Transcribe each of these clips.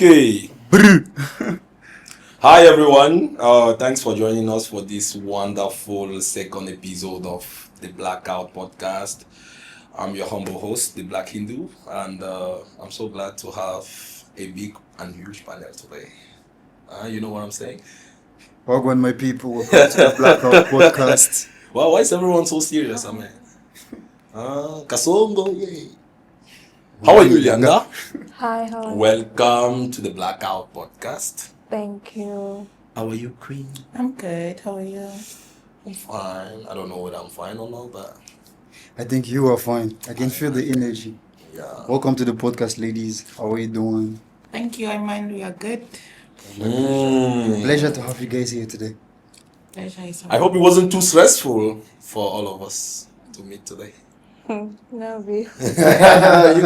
Okay. Hi everyone. Thanks for joining us for this wonderful second episode of the Blackout podcast. I'm your humble host, the Black Hindu, and I'm so glad to have a big and huge panel today. You know what I'm saying? Welcome, my people. Welcome to the Blackout podcast. Wow, why is everyone so serious? I mean, Kasongo, yay. How are you, Liandah? Hi, how are you? Welcome to the Blackout podcast. Thank you. How are you, Queen? I'm good. How are you? I'm fine. I don't know whether I'm fine or not, but I think you are fine. I can feel the energy. yeah. Welcome to the podcast, ladies. How are you doing? Thank you, Iman. We are good. Pleasure to have you guys here today. Pleasure is I hope it wasn't too stressful for all of us to meet today. No, we. You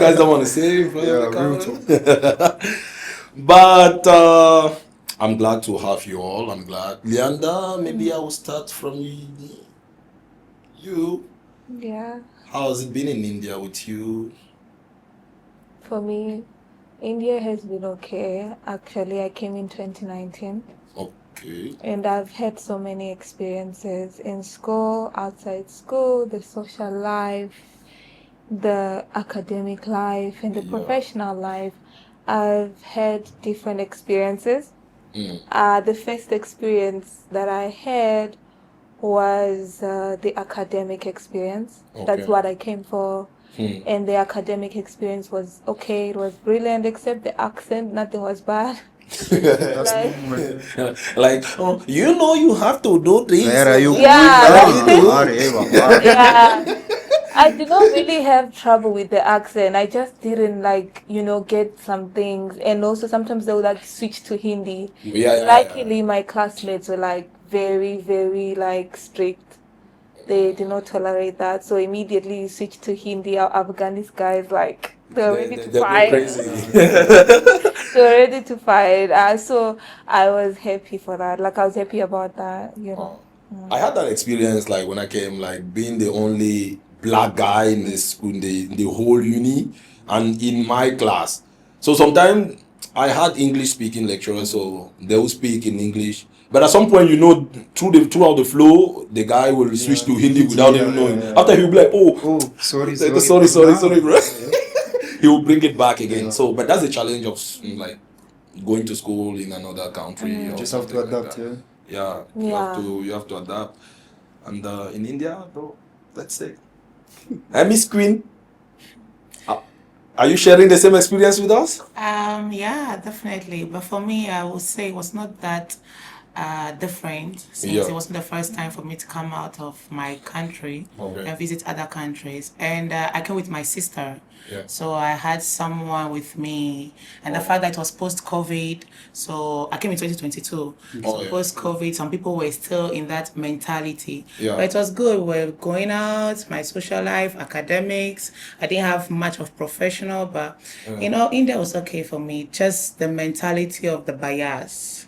guys don't want to say in front of the camera? But I'm glad to have you all. I'm glad. Liandah, maybe I will start from you. Yeah. How has it been in India with you? For me, India has been okay. Actually, I came in 2019 Okay. and I've had so many experiences in school, outside school, the social life, the academic life, and the Yeah. professional life. I've had different experiences. Mm. The first experience that I had was the academic experience. That's Okay. what I came for. And the academic experience was okay. It was brilliant, except the accent. Nothing was bad. That's Like- normal. Like, oh, you know, you have to do this. Where are you Yeah, going? Yeah, I did not really have trouble with the accent. I just didn't get some things. And also sometimes they would switch to Hindi. Yeah. Luckily, my classmates were very, very strict. They did not tolerate that. So immediately you switch to Hindi. Our Afghanis guys they're ready to They're fight. crazy. They're ready to fight. So I was happy for that. I was happy about that. I had that experience when I came, being the only black guy in the school, in the whole uni, and in my class. So sometimes I had English speaking lecturers, so they will speak in English. But at some point, throughout the flow, the guy will switch to Hindi without even knowing. After he'll be like, Oh, sorry, bro. He will bring it back again. Yeah. So, but that's the challenge of going to school in another country. Or Just have to something like adapt, that. yeah. Yeah, you have to adapt. And in India, though, let's say, Miss Queen, are you sharing the same experience with us? Yeah, definitely. But for me, I would say it was not that different since Yeah. it wasn't the first time for me to come out of my country Okay. and visit other countries. And I came with my sister. Yeah. So I had someone with me, and the fact that it was post-COVID, so I came in 2022. So yeah. post-COVID, some people were still in that mentality. Yeah. But it was good. We were going out, my social life, academics. I didn't have much of professional, but India was okay for me. Just the mentality of the bias.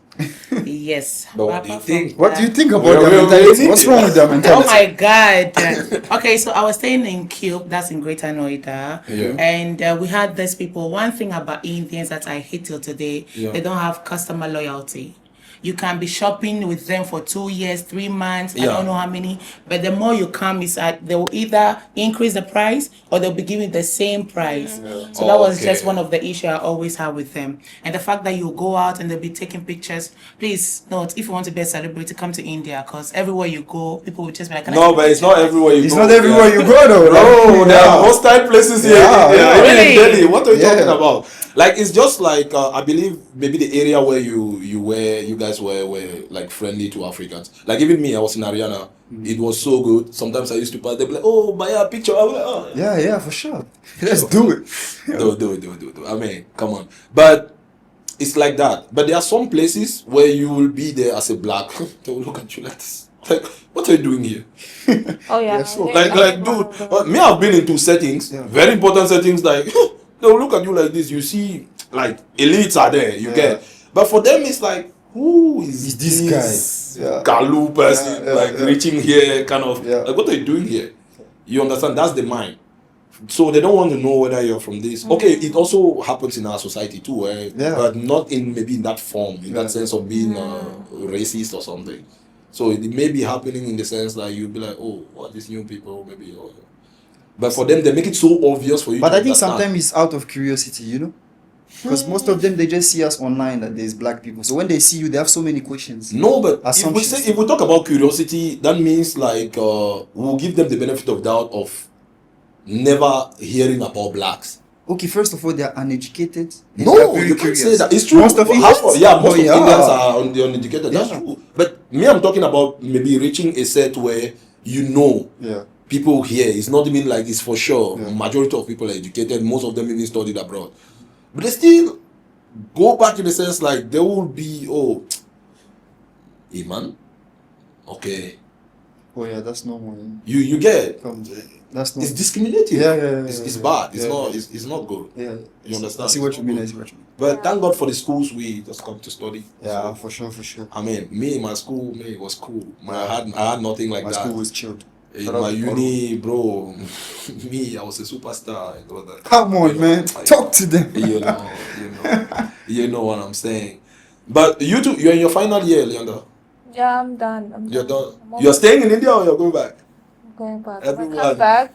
Yes. But what do you Apart from think? What do you think about Wait, their wait, mentality? wait. What's wrong with their Oh mentality? my God. Okay, so I was staying in Cube, that's in Greater Noida. Yeah. And we had these people. One thing about Indians that I hate till today, Yeah. they don't have customer loyalty. You can be shopping with them for 2 years, 3 months, I Yeah. don't know how many. But the more you come, they will either increase the price or they'll be giving the same price. So that was just Okay. one of the issues I always have with them. And the fact that you go out and they'll be taking pictures. Please note, if you want to be a celebrity, come to India, because everywhere you go, people will just be like, "Can I No, take a but it's picture?" not everywhere you It's go. not everywhere you go, though. No, there are Yeah. hostile places here. Yeah, in India. yeah. Even in Really? Delhi. What are you Yeah. talking about? It's just I believe maybe the area where you guys were friendly to Africans. Even me, I was in Haryana. It was so good. Sometimes I used to pass. They'd be like, "Oh, buy a picture." I was like, "Oh, Yeah, for sure. Let's do it. do. I mean, come on. But it's like that. But there are some places where you will be there as a black. They will look at you like this. What are you doing here? Oh yeah. Yeah, so- Dude, me, I've been into settings, Yeah. very important settings, they'll look at you like this. You see, elites are there, you Yeah. get. But for them, it's who is Is this guy? Yeah. Kalu person, Yeah. reaching here, kind of, Yeah. what are you doing here? You understand? That's the mind. So they don't want to know whether you're from this. Okay, it also happens in our society too, but not in maybe in that form, in that sense of being racist or something. So it may be happening in the sense that you'll be like, oh, what these new people maybe. But for them, they make it so obvious for you. But to I think understand. sometimes it's out of curiosity, you know? Because most of them, they just see us online that there's black people. So when they see you, they have so many questions. No, but assumptions. if we talk about curiosity, that means like we'll give them the benefit of doubt of never hearing about blacks. Okay, first of all, they are uneducated. No, you can't say that. It's true. Most of Indians? Most of Indians are uneducated. That's true. But me, I'm talking about maybe reaching a set where people here. It's not even like it's for sure. Majority of people are educated. Most of them even studied abroad. But they still go back in the sense like there will be, hey man, okay. Oh yeah, that's normal. You get that's not. It's discriminating. It's bad. It's not good. Yeah, you understand? I see what you mean. But thank God for the schools we just come to study. Yeah, so, for sure. I mean, my school, it was cool. I had nothing like that. My school was chilled. In my uni, bro, I was a superstar. Come on, man, talk to them. You know what I'm saying. But you two, you're in your final year, Liandah. Yeah, I'm done. You're done. You're staying in India or you're going back? I'm going back. Everyone.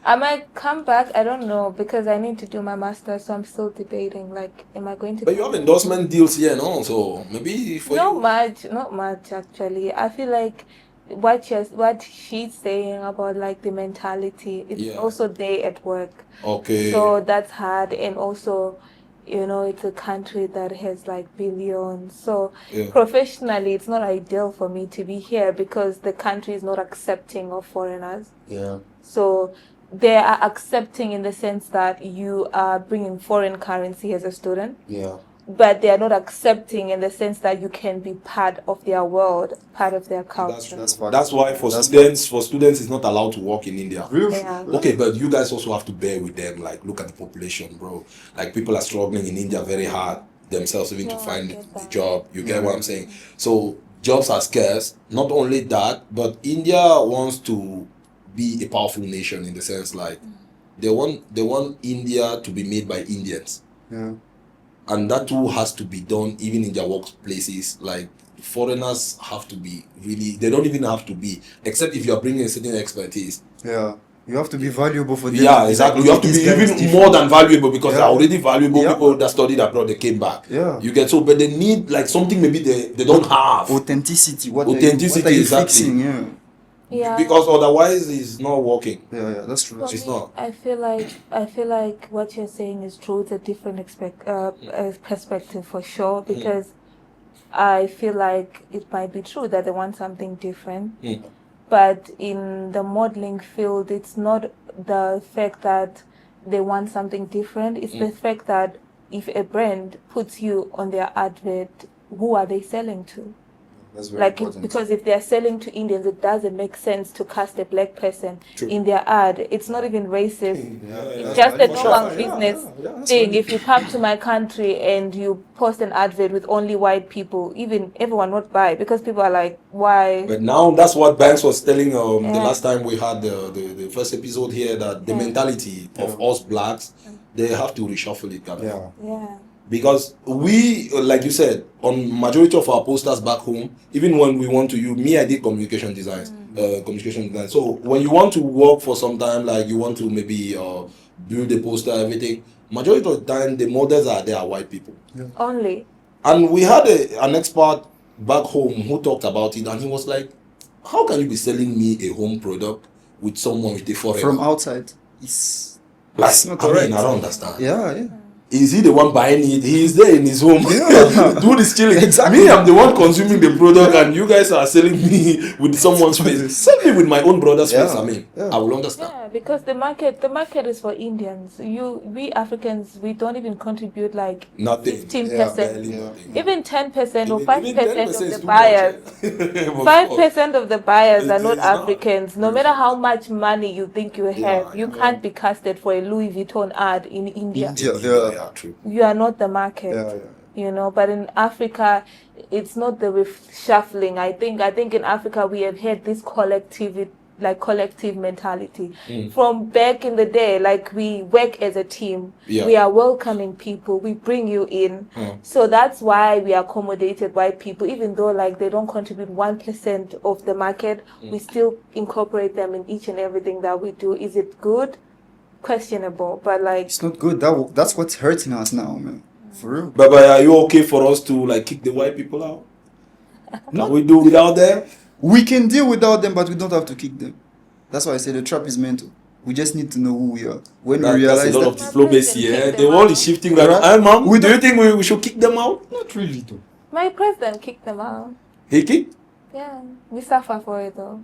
I might come back. I don't know because I need to do my master's, so I'm still debating. Like, am I going to? But you have endorsement deals here, no? So maybe for not much actually. I feel like what she's saying about like the mentality, it's also there at work. Okay. So that's hard, and also, you know, it's a country that has like billions. So professionally, it's not ideal for me to be here because the country is not accepting of foreigners. Yeah. So they are accepting in the sense that you are bringing foreign currency as a student. Yeah. But they are not accepting in the sense that you can be part of their world, part of their culture. That's why for students, it's not allowed to work in India. Really? Yeah. Okay, but you guys also have to bear with them. Like, look at the population, bro. Like, people are struggling in India very hard themselves even to find the job. You get what I'm saying? So jobs are scarce. Not only that, but India wants to be a powerful nation in the sense like they want India to be made by Indians. Yeah. And that too has to be done even in their workplaces. Like, foreigners have to be really, they don't even have to be, except if you are bringing a certain expertise. Yeah. You have to be valuable for them. Yeah, exactly. You have to be even more than valuable because they're already valuable people that studied abroad, they came back. Yeah. You get so, but they need like something maybe they don't have. Authenticity. What are you exactly. fixing? Yeah. Because otherwise it's not working. Yeah, that's true. It's not. I feel like what you're saying is true. It's a different perspective for sure because I feel like it might be true that they want something different. But in the modeling field, it's not the fact that they want something different. It's the fact that if a brand puts you on their advert, who are they selling to? That's very important. Because if they're selling to Indians, it doesn't make sense to cast a black person in their ad. It's not even racist. It's just a normal business thing. If you come to my country and you post an advert with only white people, even everyone would buy because people are like, why? But now that's what Banks was telling the last time we had the first episode here, that the mentality of us blacks, they have to reshuffle it. Yeah. Because we, like you said, on majority of our posters back home, even when we want to use, I did communication design. So when you want to work for some time, like you want to maybe build a poster, everything, majority of the time the models are white people. Only. And we had an expert back home who talked about it, and he was like, how can you be selling me a home product with someone with a foreigner? From outside, it's not correct. I don't understand. Yeah. Is he the one buying it? He is there in his home. Do this chilling. Exactly. Me, I'm the one consuming the product, and you guys are selling me with someone's face. Sell me with my own brother's face. I mean, I will understand. Yeah, because the market is for Indians. We Africans, we don't even contribute like nothing. 15%, even 10% or 5% of the buyers. 5% of the buyers are not Africans. No matter how much money you think you have, you can't be casted for a Louis Vuitton ad in India. True. You are not the market. You know, but in Africa, it's not the reshuffling. I think in Africa we have had this like collective mentality. From back in the day, like we work as a team. Yeah. We are welcoming people. We bring you in. So that's why we accommodated white people, even though like they don't contribute 1% of the market. We still incorporate them in each and everything that we do. Is it good? Questionable, but like It's not good. That's what's hurting us now, man. For real. But are you okay for us to like kick the white people out? Can we do without them? We can deal without them, but we don't have to kick them. That's why I say the trap is mental. We just need to know who we are. When we That's realize a lot of that, diplomacy. Kick Eh? them The world is out. shifting right now. Right. Mom, do you think we should kick them out? not really though. my president kicked them out. He kicked? Yeah, we suffer for it though.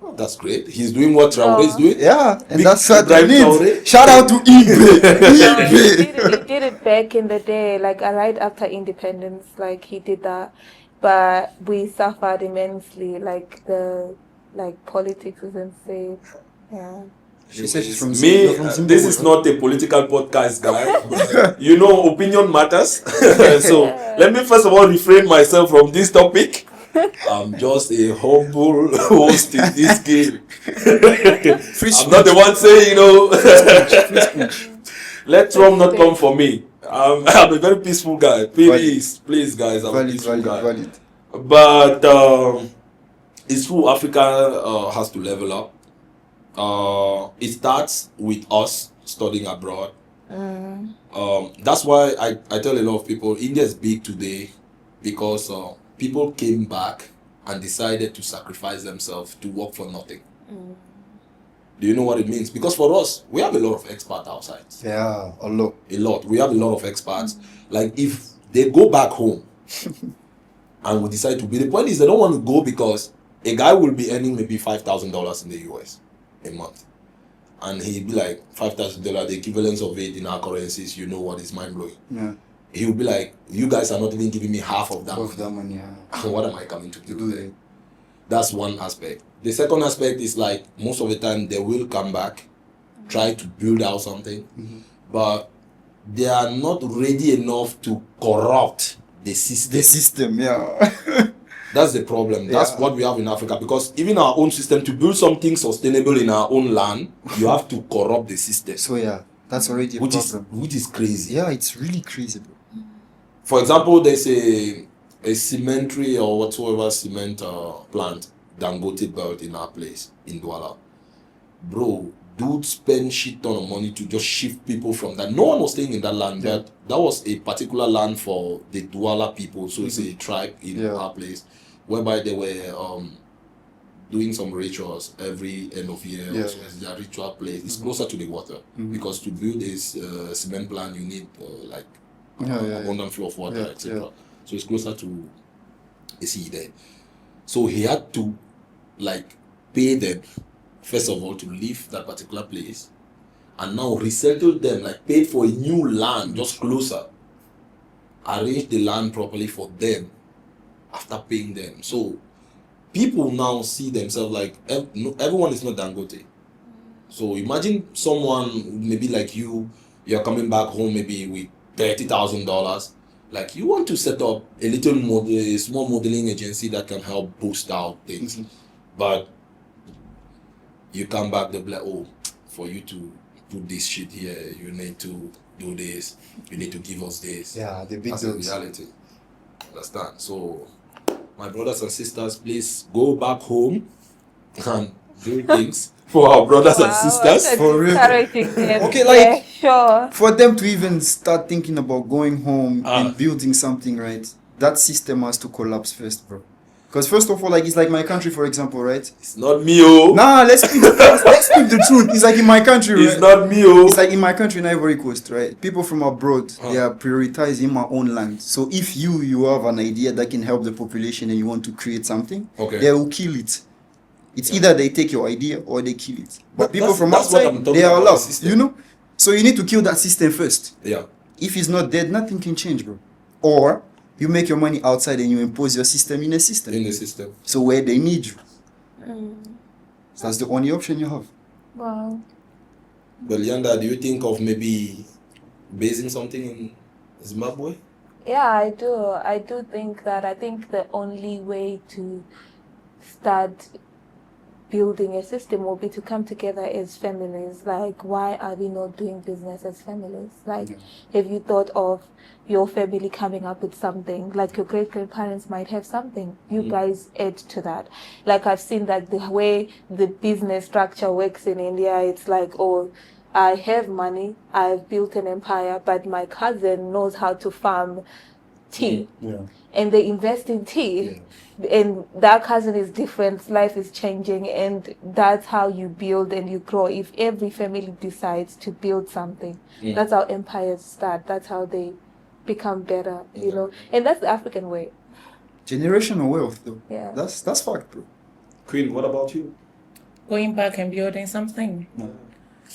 Oh, that's great. He's doing what Traore is doing. Yeah, and Big that's what Ibrahim it needs. Traore. Shout out to Ibe. He did it back in the day, like right after independence, like he did that. But we suffered immensely, like the politics isn't safe. Yeah. She said she's from Me, Zimbabwe. From this Zimbabwe, is right? not a political podcast, guy. You know, opinion matters. So let me first of all refrain myself from this topic. I'm just a humble host in this game. I'm not the one saying, let Trump not come for me. I'm a very peaceful guy. Please, guys, I'm a peaceful guy. Valid. But it's true, Africa has to level up. It starts with us studying abroad. That's why I tell a lot of people India is big today because people came back and decided to sacrifice themselves to work for nothing. Do you know what it means? Because for us, we have a lot of expats outside. Yeah, a lot. A lot. We have a lot of expats. Like if they go back home and we decide to be, the point is they don't want to go because a guy will be earning maybe $5,000 in the US a month. And he'd be like, $5,000, the equivalence of it in our currencies, you know what is mind blowing. Yeah. He will be like, you guys are not even giving me half of that. Of that money, yeah. What am I coming to do Do there? that. That's one aspect. The second aspect is like most of the time they will come back, try to build out something, but they are not ready enough to corrupt the system. The system, yeah. That's the problem. That's Yeah. what we have in Africa, because even our own system, to build something sustainable in our own land, you have to corrupt the system, So yeah, that's already a which problem. is crazy. Yeah, it's really crazy, bro. For example, there's a cemetery or whatsoever cement plant, Dangote belt in our place in Douala. Bro, dude spent shit ton of money to just shift people from that. No one was staying in that land, Yeah. but that was a particular land for the Douala people. So it's a tribe in our place, whereby they were doing some rituals every end of year. Yeah. So it's their ritual place. It's closer to the water, because to build this cement plant, you need abundant flow of water, Yeah, etc. yeah. So it's closer to a sea there. So he had to like pay them first of all to leave that particular place, and now resettle them, like paid for a new land just closer, arrange the land properly for them after paying them. So people now see themselves like everyone is not Dangote. So imagine someone maybe like you're coming back home maybe with $30,000. Like you want to set up a small modeling agency that can help boost out things, but you come back, they'll be like, oh, for you to put this shit here, you need to do this, you need to give us this. Yeah, the big That's the dogs. reality. Understand? So, my brothers and sisters, please go back home and do things for our brothers and sisters. For real. Okay, like- yeah, sure. For them to even start thinking about going home and building something, right? That system has to collapse first, bro. Because first of all, like it's like my country, for example, right? It's not me, oh. Nah, let's speak the truth. It's like in my country, right? It's not me, oh. It's like in my country, in Ivory Coast, right? People from abroad, they are prioritizing my own land. So if you have an idea that can help the population and you want to create something, Okay. they will kill it. It's either they take your idea or they kill it. But people from that's what outside, I'm talking they are about, allowed, the system. you know? So you need to kill that system first. Yeah. If it's not dead, nothing can change, bro. Or you make your money outside and you impose your system in a system. In the system. So where they need you. So that's the only option you have. Wow. But Liandah, do you think of maybe basing something in Zimbabwe? Yeah, I do. I do think that. I think the only way to start building a system will be to come together as families. Like, why are we not doing business as families? Like, have you thought of your family coming up with something? Like, your great-grandparents might have something. You guys add to that. Like, I've seen that the way the business structure works in India, it's like, oh, I have money, I've built an empire, but my cousin knows how to farm tea. And they invest in tea. And that cousin is different, life is changing, and that's how you build and you grow. If every family decides to build something, that's how empires start, that's how they become better, you know. And that's the African way. Generational wealth, though. Yeah. That's fact, bro. Queen, what about you? Going back and building something.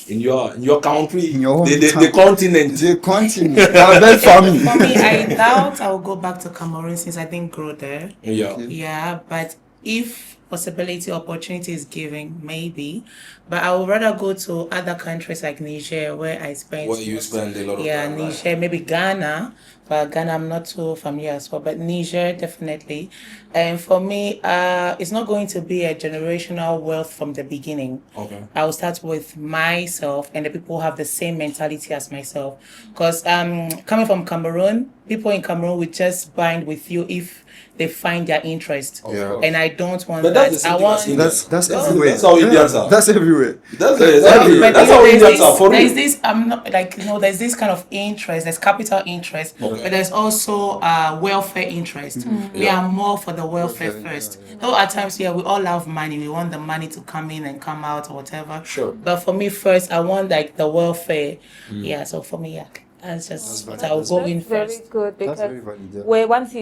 In your country, In your the continent. The continent. That family. For me, I doubt I will go back to Cameroon since I didn't grow there. Yeah. Yeah, but if possibility, opportunity is given, maybe. But I would rather go to other countries like Niger, where I spent. Where you spend a lot of Yeah, time. Niger, maybe Ghana. But Ghana, I'm not too familiar as well. But Niger, definitely. And for me, it's not going to be a generational wealth from the beginning. Okay. I will start with myself and the people who have the same mentality as myself. Because coming from Cameroon, people in Cameroon will just bind with you if they find their interest. Yeah. And I don't want But that. that's the I same thing as want. India. That's everywhere. That's how Indians are. That's everywhere. That's exactly. But That's you know, how there's Indians this, are for there's real. this, I'm not like, there's this kind of interest, there's capital interest, Okay. but there's also welfare interest. We are more for the welfare first. Though at times, we all have money, we want the money to come in and come out or whatever. Sure. But for me first, I want like the welfare. Yeah, so for me, yeah, that's just what I'll go in That's very first. good, That's because very valid. Yeah. where once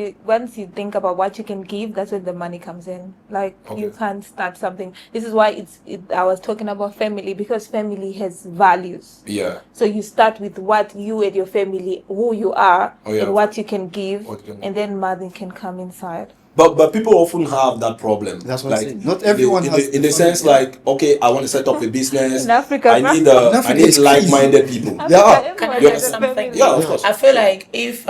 you think about what you can give, that's when the money comes in. Like, you Okay. can't start something. This is why I was talking about family, because family has values. Yeah. So you start with what you and your family, who you are, Oh, yeah. and what you can give, What you can and then money can come inside. But people often have that problem. That's what I'm like, saying. Not everyone has in the the sense family. like, okay, I want to set up a business. In Africa, I need it's like-minded people. Yeah. Can I Yeah. tell you something? Yeah, of course. I feel like if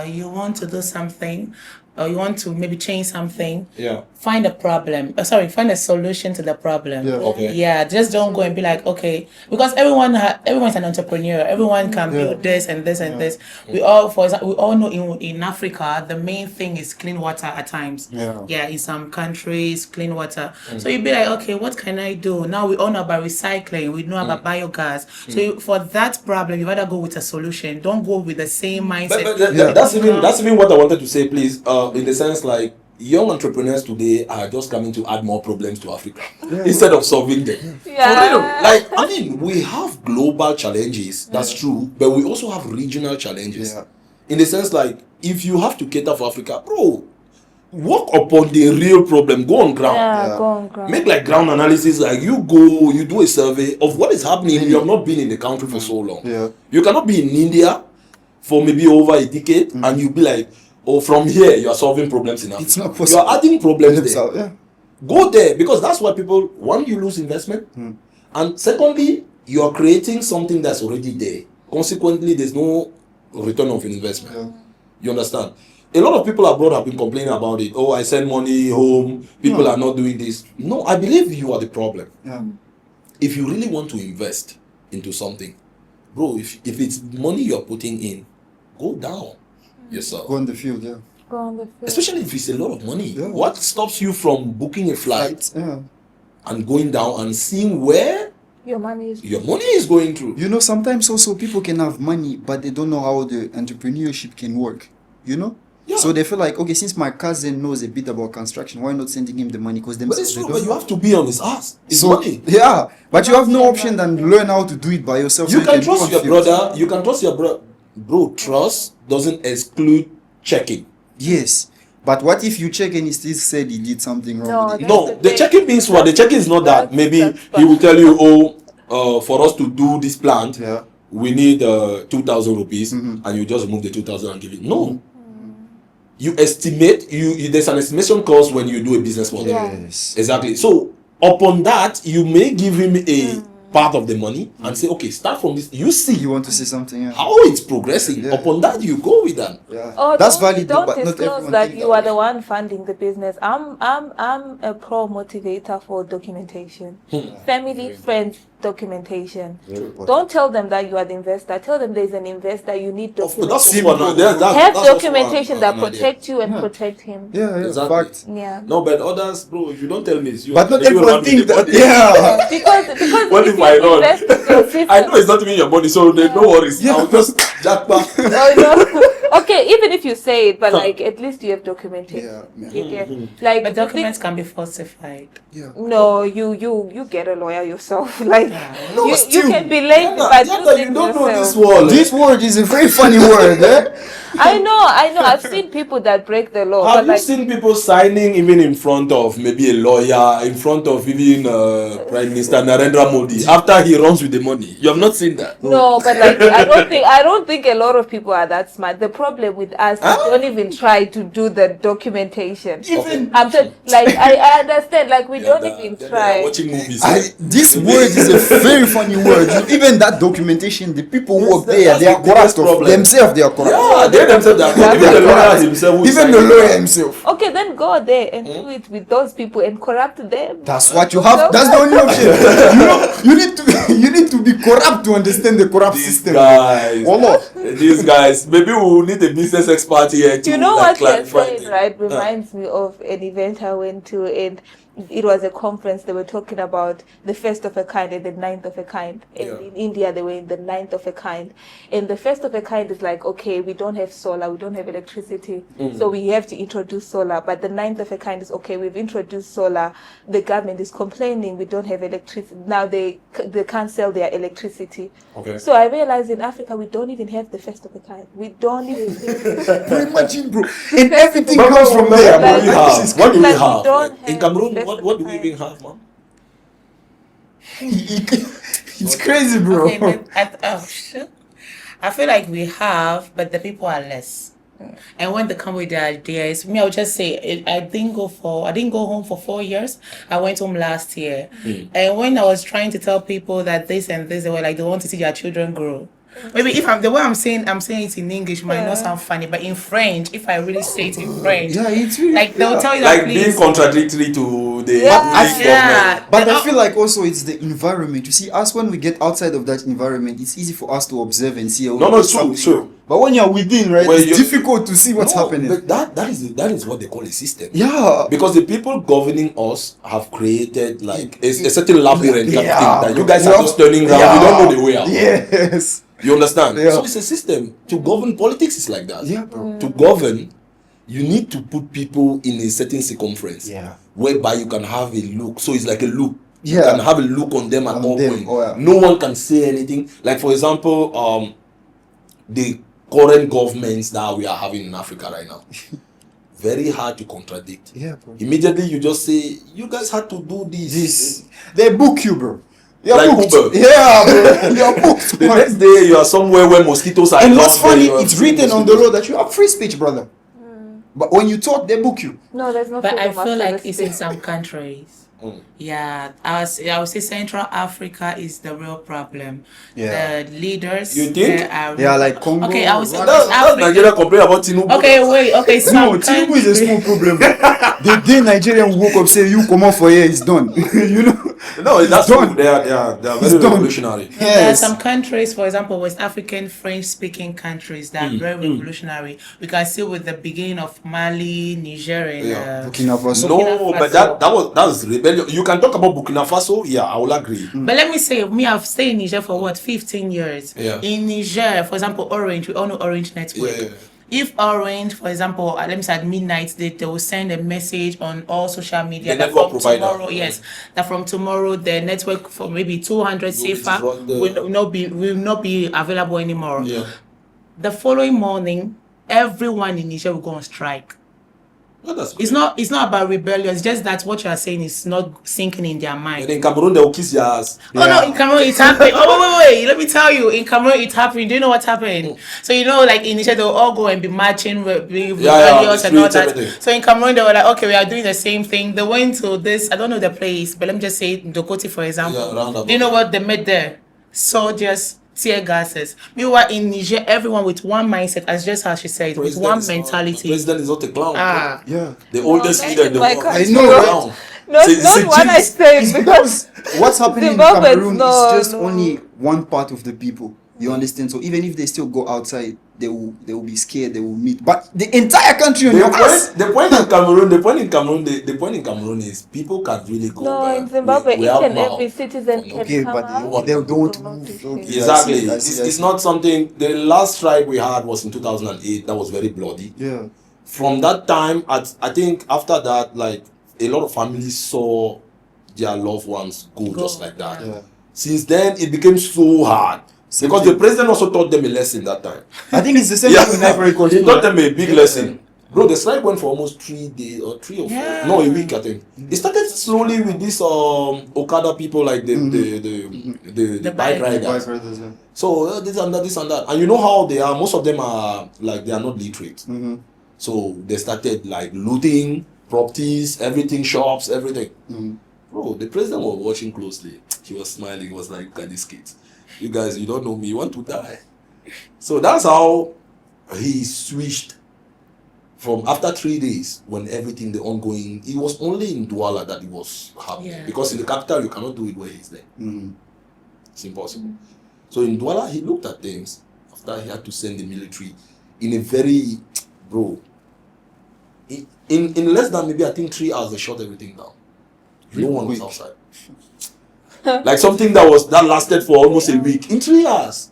you want to do something, or you want to maybe change something, Yeah. find a problem. Find a solution to the problem. Yeah. Okay. Yeah, just don't go and be like, okay, because everyone's an entrepreneur. Everyone can build this and this and this. We all, for example, we all know in Africa the main thing is clean water at times. Yeah. In some countries, clean water. So you'd be like, okay, what can I do? Now we all know about recycling. We know about biogas. So for that problem, you rather go with a solution. Don't go with the same mindset. But that's even what I wanted to say, please. In the sense like, young entrepreneurs today are just coming to add more problems to Africa instead of solving them. Yeah. For real. Like, I mean, we have global challenges, that's true, but we also have regional challenges. Yeah. In the sense like, if you have to cater for Africa, bro, work upon the real problem, go on ground. Yeah. Go on ground. Make like ground analysis, like you go, you do a survey of what is happening. You have not been in the country for so long. Yeah. You cannot be in India for maybe over a decade and you be like, oh, from here you are solving problems in Africa. It's not You possible. are adding problems there. So, yeah. Go there, because that's why people, one, you lose investment, and secondly, you are creating something that's already there. Consequently, there's no return of investment. Yeah. You understand? A lot of people abroad have been complaining about it. Oh, I send money home, people are not doing this. No, I believe you are the problem. Yeah. If you really want to invest into something, bro, if it's money you're putting in, go down yourself. Go on the field, yeah. Go on the field. Especially if it's a lot of money. Yeah. What stops you from booking a flight Yeah. and going down and seeing where Your money is your money is going through? You know, sometimes also people can have money, but they don't know how the entrepreneurship can work. You know? Yeah. So they feel like, okay, since my cousin knows a bit about construction, why not sending him the money? Because But themselves it's they true, don't but you know. have to be on his ass. It's So money. yeah, but you have no option than learn how to do it by yourself. You so can go trust on your field. brother. You can trust your brother. Bro, trust doesn't exclude checking. Yes, but what if you check and he still said he did something wrong? No, with it? that's No, the the thing. checking means what? The checking is not that. That's- Maybe that's he will fine. tell you, for us to do this plant, Yeah. we need 2,000 rupees, and you just remove the 2,000 and give it. No. You estimate, there's an estimation cost when you do a business model. Yeah. Yes. Exactly. So upon that, you may give him part of the money and say, okay, start from this. You see You want to say something? Yeah. how it's progressing. Yeah. Upon that, you go with that. Yeah. Or That's don't, valid, don't but not disclose everyone that think you that are way. the one funding the business. I'm a pro motivator for documentation. Family, friends, documentation. Don't tell them that you are the investor. Tell them there's an investor. You need That's documentation. also Have also documentation that an idea. protect you and Yeah. protect him. Yeah, Exactly. fact. Yeah. No, but others, bro, if you don't tell me, it's you. But not Then you everyone run with think the that. money. Yeah. Because What if if I you run? invest in your system, I know it's not even your money, so there's no worries. I'll just jack back. oh, no. Okay, even if you say it, but like at least you have documentation. Yeah. You get like But the documents thing- can be falsified. Yeah. No, you get a lawyer yourself. Like No, you still. can be lazy, Jana, but Jana, do you things don't know yourself. this world. This word is a very funny word, eh? I know. I've seen people that break the law. Have but you like, seen people signing even in front of maybe a lawyer, in front of even Prime Minister Narendra Modi after he runs with the money? You have not seen that? No, but like I don't think a lot of people are that smart. The problem with us, we don't even try to do the documentation. Even I'm like I understand. Like we don't They even are try. watching movies. this word is a very funny word. Even that documentation, the people who work there, that's they the are biggest corrupt. problem. Themselves, they are corrupt. Yeah, they themselves are Exactly. even the lawyer himself. who is Even the signing lawyer that. himself. Okay, then go there and do it with those people and corrupt them. That's what you have. That's the only option. You know, you need to be corrupt to understand the corrupt These system. guys, Wallah. these guys. Maybe we will need a business expert here to You know like, what you're clarify saying, things. right? Reminds me of an event I went to, and it was a conference. They were talking about the first of a kind and the ninth of a kind. And Yeah. in India, they were in the ninth of a kind. And the first of a kind is like, okay, we don't have solar, we don't have electricity, so we have to introduce solar. But the ninth of a kind is, okay, we've introduced solar. The government is complaining we don't have electricity. Now they can't sell their electricity. Okay. So I realized in Africa, we don't even have the first of a kind. We don't even. Bro, imagine, bro. And everything But comes from there, what do we bro. Like- have? What do we like we have? don't In have Cameroon, the what do we best even have, man? It's crazy, bro. Okay, but I feel like we have, but the people are less. And when they come with their ideas, me, I would just say I didn't go home for 4 years. I went home last year, and when I was trying to tell people that this and this, they were like, they want to see their children grow. Maybe if I'm the way I'm saying it in English might not sound funny, but in French, if I really say it in French, Yeah, it's really like they'll tell you that Like being please. contradictory to the Yeah. English government. But I feel like also it's the environment. You see, us when we get outside of that environment, it's easy for us to observe and see. No, it's true, it's true. But when you're within, right, When it's you- difficult to see what's No, happening. But that is what they call a system. Yeah. Because the people governing us have created like a certain labyrinth kind of Yeah, thing that you guys bro. are just turning around. You don't know the way out. Yes. You understand? Yeah. So it's a system. To govern politics is like that. Yeah, bro. To govern, you need to put people in a certain circumference. Yeah. Whereby you can have a look. So it's like a look. You Yeah. can have a look on them at On all them, point. oh, yeah. No one can say anything. Like for example, the current governments that we are having in Africa right now. Very hard to contradict. Yeah, bro. Immediately you just say, you guys had to do this. This, they book you, bro. You're Like booked. Uber. Yeah, bro. You're booked. The next day you are somewhere where mosquitoes are And what's down there, funny, you are it's seeing written on the mosquitoes. law that you have free speech, brother. But when you talk, they book you. No, there's no But I freedom feel after like the it's in state. some countries. Mm. Yeah, I would say Central Africa is the real problem. Yeah. The leaders. You think? they are Yeah, like Congo. Okay, I would say That's Africa. Nigeria complain about Tinubu. Okay, wait. Okay, No, some Tinubu is a countries. small problem. The day Nigerian woke up say you come out for here, it's done. You know? No, that's done. true. They are It's very done. revolutionary. There are Yes. some countries, for example, West African French-speaking countries that are very revolutionary. We can see with the beginning of Mali, Niger, and Yeah. Burkina Faso. No, Burkina but Faso. that's rebellion. You can talk about Burkina Faso. Yeah, I will agree. But let me say, I've stayed in Niger for what, 15 years. Yeah. In Niger, for example, Orange, we all know Orange Network. Yeah. If Orange, for example, let me say at midnight, they will send a message on all social media The that network from provider. tomorrow, yes, that from tomorrow the network for maybe 200 CFA run the- will not be available anymore. Yeah. The following morning, everyone in Niger will go on strike. Oh, that's It's great. not about rebellion. It's just that what you are saying is not sinking in their mind. And in Cameroon, they will kiss your ass. Oh no, in Cameroon it happened. Oh wait. Let me tell you. In Cameroon it happened. Do you know what happened? So like initially they'll all go and be marching, be rebellious and all streets, that. everything. So in Cameroon they were like, okay, we are doing the same thing. They went to this, I don't know the place, but let me just say Dokoti for example. roundabout. Do you know what they made there? Soldiers, tear gases. Meanwhile in Niger, everyone with one mindset, as just how she said, with one mentality. President is not a clown. Yeah. The oldest leader in the my world. country. I know, Clown. Not It's a what I genius. say because What's happening in Zimbabweans, Cameroon no, is just no. only one part of the people. You understand? So even if they still go outside, they will be scared. They will meet, but the entire country on your ass. The point in Cameroon is people can really go. no, back. in Zimbabwe, We each have and mouth. every citizen can Okay, come but out. they don't Do not move. do Okay. shit. Exactly. I see. It's not something. The last strike we had was in 2008. That was very bloody. Yeah. From that time, I think after that, like a lot of families saw their loved ones go just like that. Yeah. Since then, it became so hard. Because the president also taught them a lesson that time. I think it's the same thing in Ivory Coast. He taught them a big lesson. Bro, the strike went for almost 3 days or 3 or 4. Yeah. No, a week, I think. It started slowly with these Okada people, like the bike riders. So this and that. And you know how they are. Most of them are like they are not literate. So they started like looting properties, everything, shops, everything. Bro, the president was watching closely. He was smiling. He was like, look at these kids. You guys, you don't know me. You want to die. So that's how he switched from after 3 days when everything, the ongoing, it was only in Douala that it was happening. Yeah. Because in the capital, you cannot do it where he's there. It's impossible. So in Douala, he looked at things after he had to send the military in a very, bro, in less than maybe I think 3 hours, they shut everything down. No one was outside. Like something that lasted for almost a week. In 3 hours.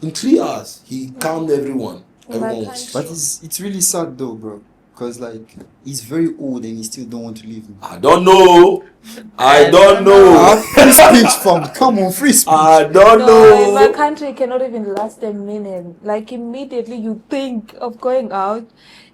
In 3 hours, he calmed everyone. Everyone was. But it's really sad though, bro. Because like he's very old and he still don't want to leave. I don't know. I don't know. Free speech, fam. Come on, free speech. I don't No, in my know. country, it cannot even last a minute. Like immediately you think of going out,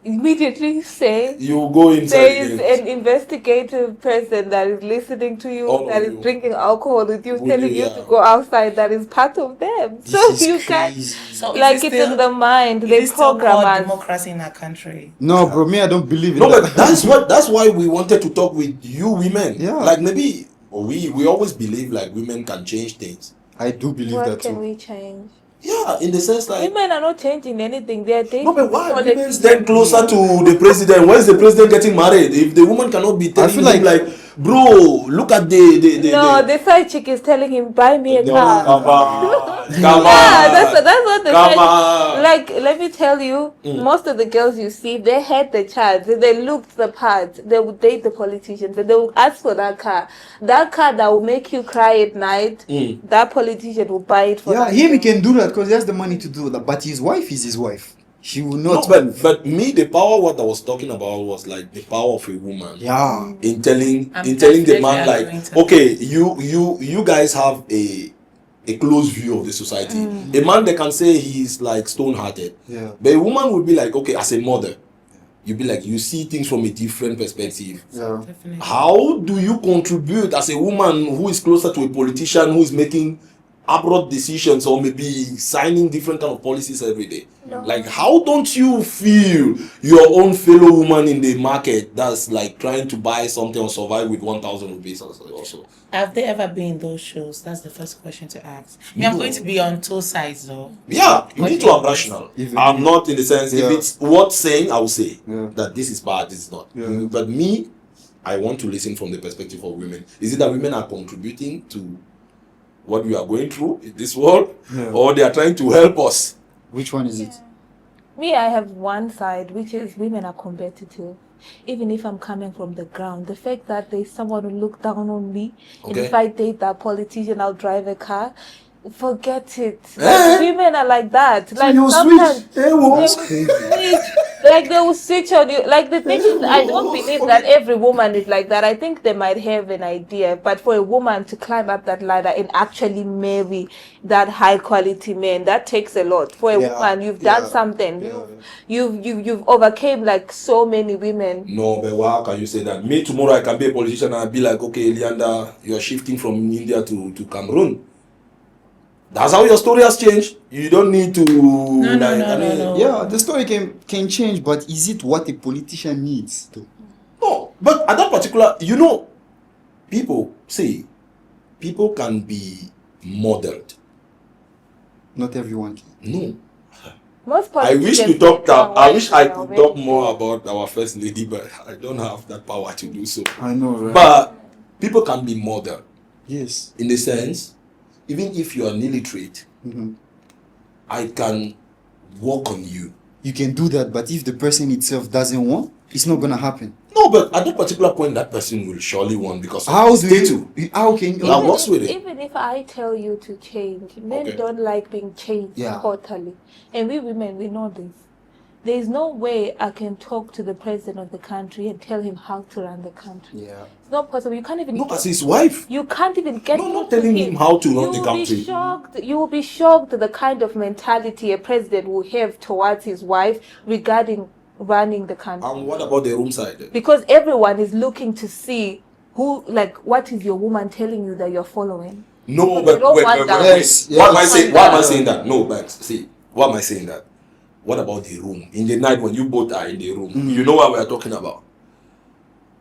immediately say You go inside. there is again. an investigative person that is listening to you, All of that is you. drinking alcohol with you, With telling you, you yeah. to go outside, that is part of them. So This is you can't, crazy. So is like it it's still- in the mind. is They it still program called us. democracy in our country? No, bro, me, I don't believe in No, that. but that's why we wanted to talk with you women. Yeah. Like maybe we always believe like women can change things. I do believe What that can too. we change? Yeah, in the sense like Women are not changing anything. They are dating. no, but why women politicians. stand closer to the president? Why is the president getting married? If the woman cannot be telling feel him like, bro, look at No, the side chick is telling him, buy me a car. come on, come Yeah, on. that's what the Come side- on. Like, let me tell you, most of the girls you see, they had the chance, they looked the part, they would date the politicians, and they would ask for that car that will make you cry at night. That politician will buy it for Yeah, that him he girl. can do that because he has the money to do that. But his wife is his wife. She will No, not. but me, the power what I was talking about was like the power of a woman. Yeah. In telling I'm the man definitely like, agreeing to okay, you guys have a close view of the society. A man that can say he's like stone-hearted. Yeah. But a woman would be like, okay, as a mother, you'd be like, you see things from a different perspective. Yeah. Definitely. How do you contribute as a woman who is closer to a politician who is making abroad decisions or maybe signing different kind of policies every day? No. Like, how don't you feel your own fellow woman in the market that's like trying to buy something or survive with 1,000 rupees also? Have they ever been in those shoes? That's the first question to ask. I'm going to be on two sides though. Yeah, you need to have rational. Even- I'm not in the sense, Yeah. if it's worth saying, I will say Yeah. that this is bad, this is not. Yeah. But me, I want to listen from the perspective of women. Is it that women are contributing to what we are going through in this world, Yeah. or they are trying to help us? Which one is it? Me, I have one side, which is women are competitive. Even if I'm coming from the ground, the fact that there's someone who look down on me, and Okay. if I date that politician, I'll drive a car. Forget it. Eh? Women are like that. Like you sometimes switch. Eh, wo. they will switch. Like they will switch on you. Like the thing is, I don't believe that every woman is like that. I think they might have an idea, but for a woman to climb up that ladder and actually marry that high quality man, that takes a lot. For a woman, you've done something. You've overcame like so many women. No, but how can you say that? Me tomorrow I can be a politician and I'll be like, okay, Liandah, you're shifting from India to Cameroon. That's how your story has changed. You don't need to. No. Yeah, the story can change, but is it what a politician needs? No, but at that particular, people can be modeled. Not everyone can. No. Most I wish politicians to talk. I wish I are could already talk more about our first lady, but I don't have that power to do so. I know, right? But people can be modeled. Yes. In the sense, even if you are illiterate, I can work on you. You can do that, but if the person itself doesn't want, it's not gonna happen. No, but at that particular point, that person will surely want because How of do the you? How can you? Now, what's with it? Even if I tell you to change, men Okay. don't like being changed Yeah. totally. And we women, we know this. There is no way I can talk to the president of the country and tell him how to run the country. Yeah. It's not possible. You can't even No, as his wife. you can't even get No, not to telling him how to run the You country. will be shocked. You will be shocked the kind of mentality a president will have towards his wife regarding running the country. And what about the room side? Because everyone is looking to see what is your woman telling you that you're following. No, Because but they don't wait. want that. Yes, Why am I yes. saying? Why am I saying that? No, but see, why am I saying that? What about the room? In the night when you both are in the room, you know what we are talking about.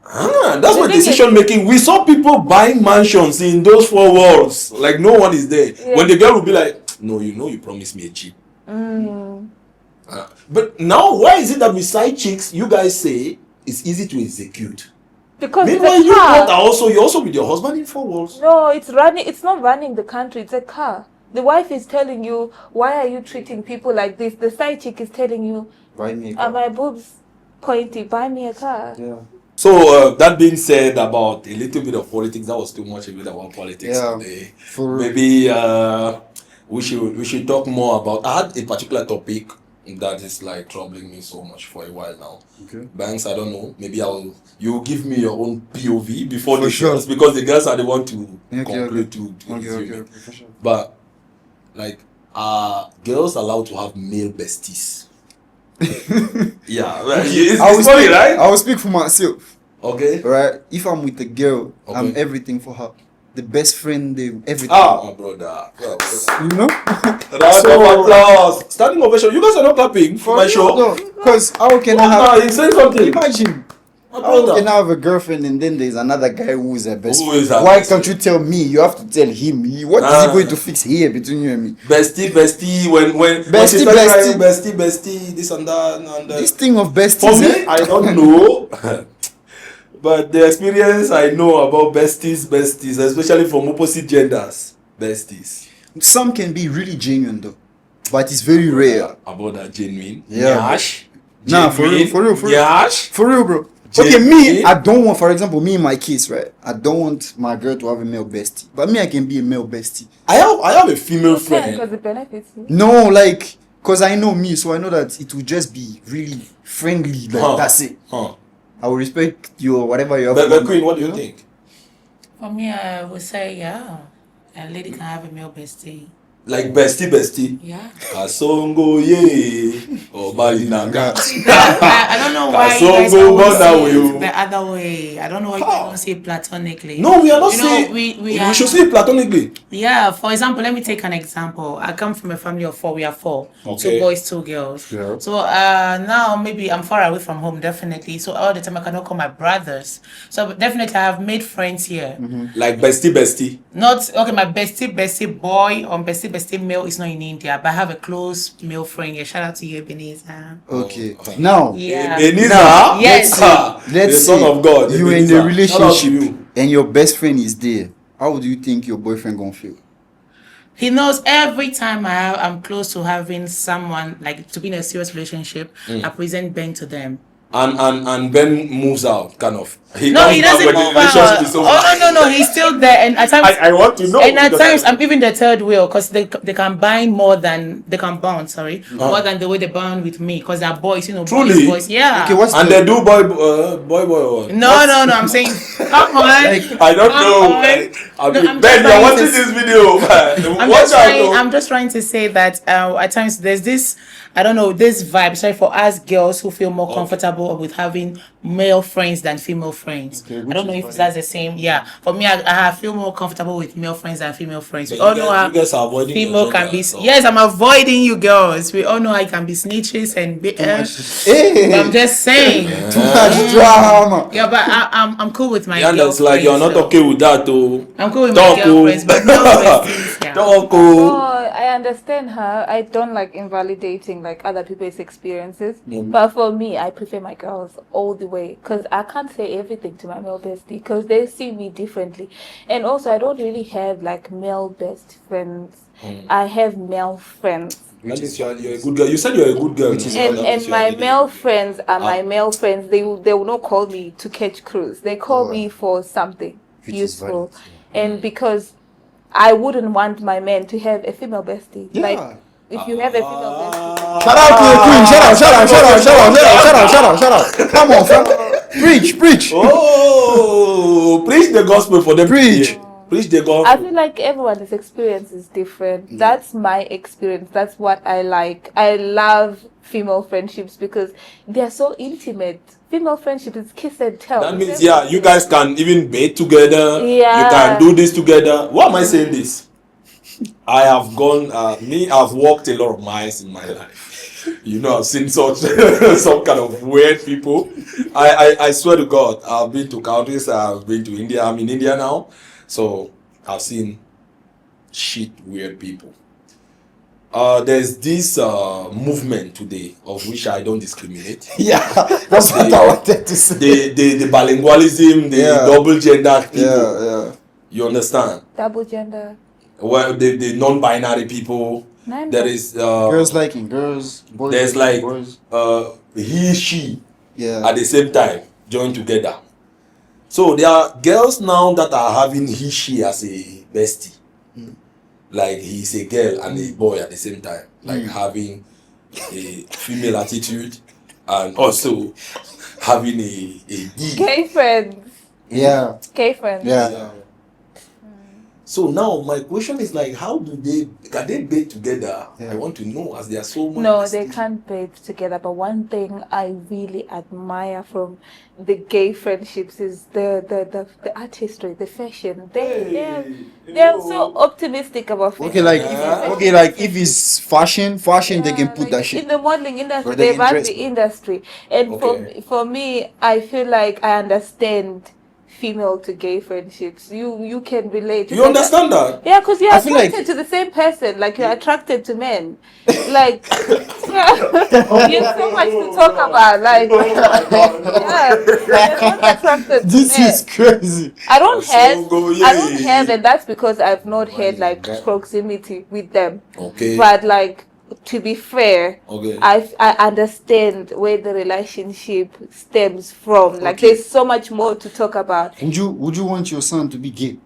That's The what thing is- decision making. We saw people buying mansions in those four walls, like no one is there. Yeah. When the girl will be like, "No, you promised me a jeep." But now, why is it that with side chicks, you guys say it's easy to execute? Because Meanwhile, it's a you car. both are you're also with your husband in four walls. No, it's not running the country, it's a car. The wife is telling you, why are you treating people like this? The side chick is telling you, Buy me a are car. my boobs pointy? Buy me a car. Yeah. So that being said about a little bit of politics, that was too much a bit about politics Yeah, today. for real. Maybe we should talk more about. I had a particular topic that is like troubling me so much for a while now. Okay. Banks, I don't know. Maybe you give me your own POV before For the sure. girls, because the girls are the one to Okay, conclude okay. to resume it. For sure. But like, are girls allowed to have male besties? Yeah, it's funny, right? I will speak for myself. Okay. Right? If I'm with a girl, I'm Okay. everything for her. The best friend, everything. My brother. You know? Round of applause. Standing ovation. You guys are not clapping for my show. Because how can I have... He's saying something. Imagine. My How brother. can I have a girlfriend and then there's another guy who is her best Who friend? is her Why best can't friend? you tell me? You have to tell him. What is he going to fix here between you and me? Bestie. When Bestie, she starts bestie. crying, bestie, this and that and This thing of besties. For me, I don't know. But the experience I know about besties, especially from opposite genders, besties. Some can be really genuine though, but it's very rare. About that genuine. Yeah. Nyash. Nah, for real, for real, for real. Nyash. For real, bro. Genuine. Okay, me, I don't want, for example, me in my case, right? I don't want my girl to have a male bestie. But me, I can be a male bestie. I have a female Because friend. it benefits you. No, like, because I know me, so I know that it will just be really friendly. Like, that's it. I will respect you or whatever you have. But Queen, what do you think? For me, I would say, yeah, a lady can have a male bestie. Like bestie. Yeah. Kasongo ye. Oh, Malinaga. I don't know why you guys Kasongo always bother say you. it the other way. I don't know why you don't say it platonically. No, we are not You know, saying. we We should say it platonically. Yeah, for example, let me take an example. I come from a family of four. We are four. Okay. 2 boys, 2 girls. Yeah. So now maybe I'm far away from home, definitely. So all the time I cannot call my brothers. So definitely I have made friends here. Like bestie. Not okay, my bestie boy or bestie male is not in India, but I have a close male friend here. Shout out to you, Ebenezer. Okay. Now, Yeah. Ebenezer. Yes. The let's son say of God. you in Ebenezer. the Shout out to relationship you. and your best friend is there. How do you think your boyfriend gonna feel? He knows every time I'm close to having someone, like to be in a serious relationship, I present Ben to them. And Ben moves out, kind of. No, he doesn't when the move relationship out. is over. Oh no, he's still there, and at times. I want to know. And at because times, I'm even the third wheel because they can bind more than they can bond. Sorry, more than the way they bond with me because they're boys, Truly? boys. Yeah. Okay, what's and the, they do boy. Or No. I'm saying, come on. I don't know. I'm Ben, just you're trying watching to- this video. I'm just trying to say that at times there's this, I don't know, this vibe. Sorry, for us girls who feel more comfortable with having male friends than female friends. Okay, I don't know which if is that's the same. Yeah, for me, I feel more comfortable with male friends than female friends. We But all you know guys- how you guys are avoiding female your can gender, be. so- Yes, I'm avoiding you girls. We all know how you can be snitches and be. Hey, But I'm just saying. too much drama. Yeah, but I'm cool with my Yeah, girlfriends. it's like you're not though. okay with that, though. I'm cool with Talk, my girlfriends, oh. but no besties. Yeah. Talk, Oh, oh. I understand her. I don't like invalidating like other people's experiences, but for me, I prefer my girls all the way because I can't say everything to my male bestie because they see me differently, and also I don't really have like male best friends. I have male friends. That is, you're a good girl. You said you're a good girl. Which is And, That and my male friends are my male friends. They will not call me to catch cruise. They call me for something Which is useful, valid, and because I wouldn't want my man to have a female bestie. Yeah. Like if you have a female bestie, Shout out to the queen. Shout out. Come on, fam. Preach. Oh, preach the gospel for them. Preach. to hear. Preach the gospel. I feel like everyone's experience is different. That's my experience. That's what I like. I love female friendships because they're so intimate. Female friendship is kiss and tell. That means, yeah, you guys can even bathe together. Yeah. You can do this together. Why am I saying this? I have gone, I've walked a lot of miles in my life. You know, I've seen such some kind of weird people. I swear to God, I've been to countries. I've been to India. I'm in India now. So I've seen shit weird people. There's this movement today of which I don't discriminate. Yeah, that's what I wanted to say. The bilingualism, the double gender people. Yeah. You understand? Double gender. Well, the non-binary people. Nine There is Girls liking girls. Boys there's liking like boys. he, she Yeah. at the same time joined together. So there are girls now that are having he, she as a bestie. Like he's a girl and a boy at the same time. Like having a female attitude and also having a D. Gay friends. Yeah. Gay friends. Yeah. So now my question is like, how do can they bathe together? Yeah. I want to know, as they are so much. No, they can't bathe together. But one thing I really admire from the gay friendships is the artistry, the fashion. They're so optimistic about fashion. Okay, like if it's fashion, they can put like that shit. in the modeling industry. Or they They can run dress, the bro. industry, and Okay. for me, I feel like I understand female to gay friendships. You can relate. You understand that? Yeah, because you're I feel like- attracted to the same person. Like you're attracted to men. Like yeah, you have so much to talk about. Like yeah, you're not attracted to This men. is crazy. I don't So have, go, I don't yeah. have, and that's because I've not had like proximity with them. Okay. But like, to be fair, Okay. I understand where the relationship stems from. Like, Okay. there's so much more to talk about. Would you want your son to be gay?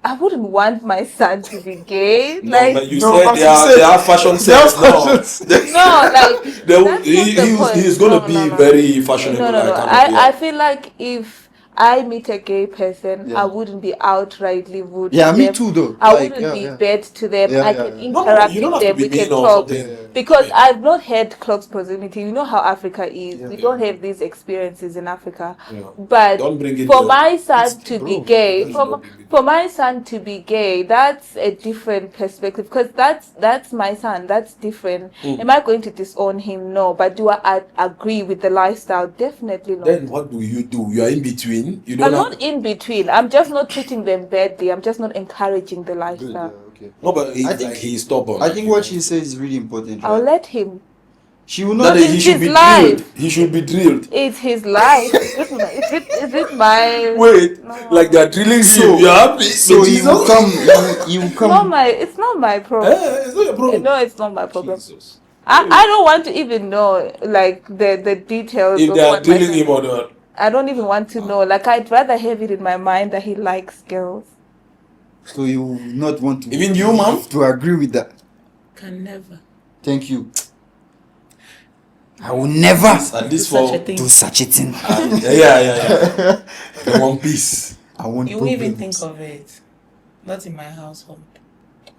I wouldn't want my son to be gay. No, Like, but you No, said but they you are, said- they are fashion They are sense. No. fashion sense. no, like They- that's not the point. he's going to No, be no, no. very fashionable. No. Like I feel like if I meet a gay person, Yeah. I wouldn't be outrightly rude. Yeah, to me them. too though. I Like, wouldn't be yeah. bad to them. Yeah, I yeah, can yeah. interact you don't with have to them. be We can mean or talk. something. Because I've not had close proximity. You know how Africa is. We don't have these experiences in Africa. Yeah. But Don't bring it for to- my son to be bro, gay, that's for, not big. for my son to be gay, that's a different perspective. Because that's my son. That's different. Am I going to disown him? No. But do I agree with the lifestyle? Definitely not. Then what do? You are in between. You don't I'm have. not in between. I'm just not treating them badly. I'm just not encouraging the Good, yeah, lifestyle. okay. No, but I think- he's stubborn. I think what she says is really important. I'll Right? let him. She will That not. he It's should his be life. drilled. He should be drilled. It's his life. Is it my? Wait, No. like they're drilling So- you. You're happy. So But he Jesus- will come. He will It's not come. my. It's not my problem. It's not your problem. No, it's not my problem. Jesus. I don't want to even know like the details. If of they are what my drilling son- him or not. I don't even want to know. Like, I'd rather have it in my mind that he likes girls. So you will not want to. Even you, ma'am? To agree with that. Can never. Thank you. I will never At least Do such for a thing. do such a thing. yeah. The One Piece. I want You won't even think problems. of it. Not in my household.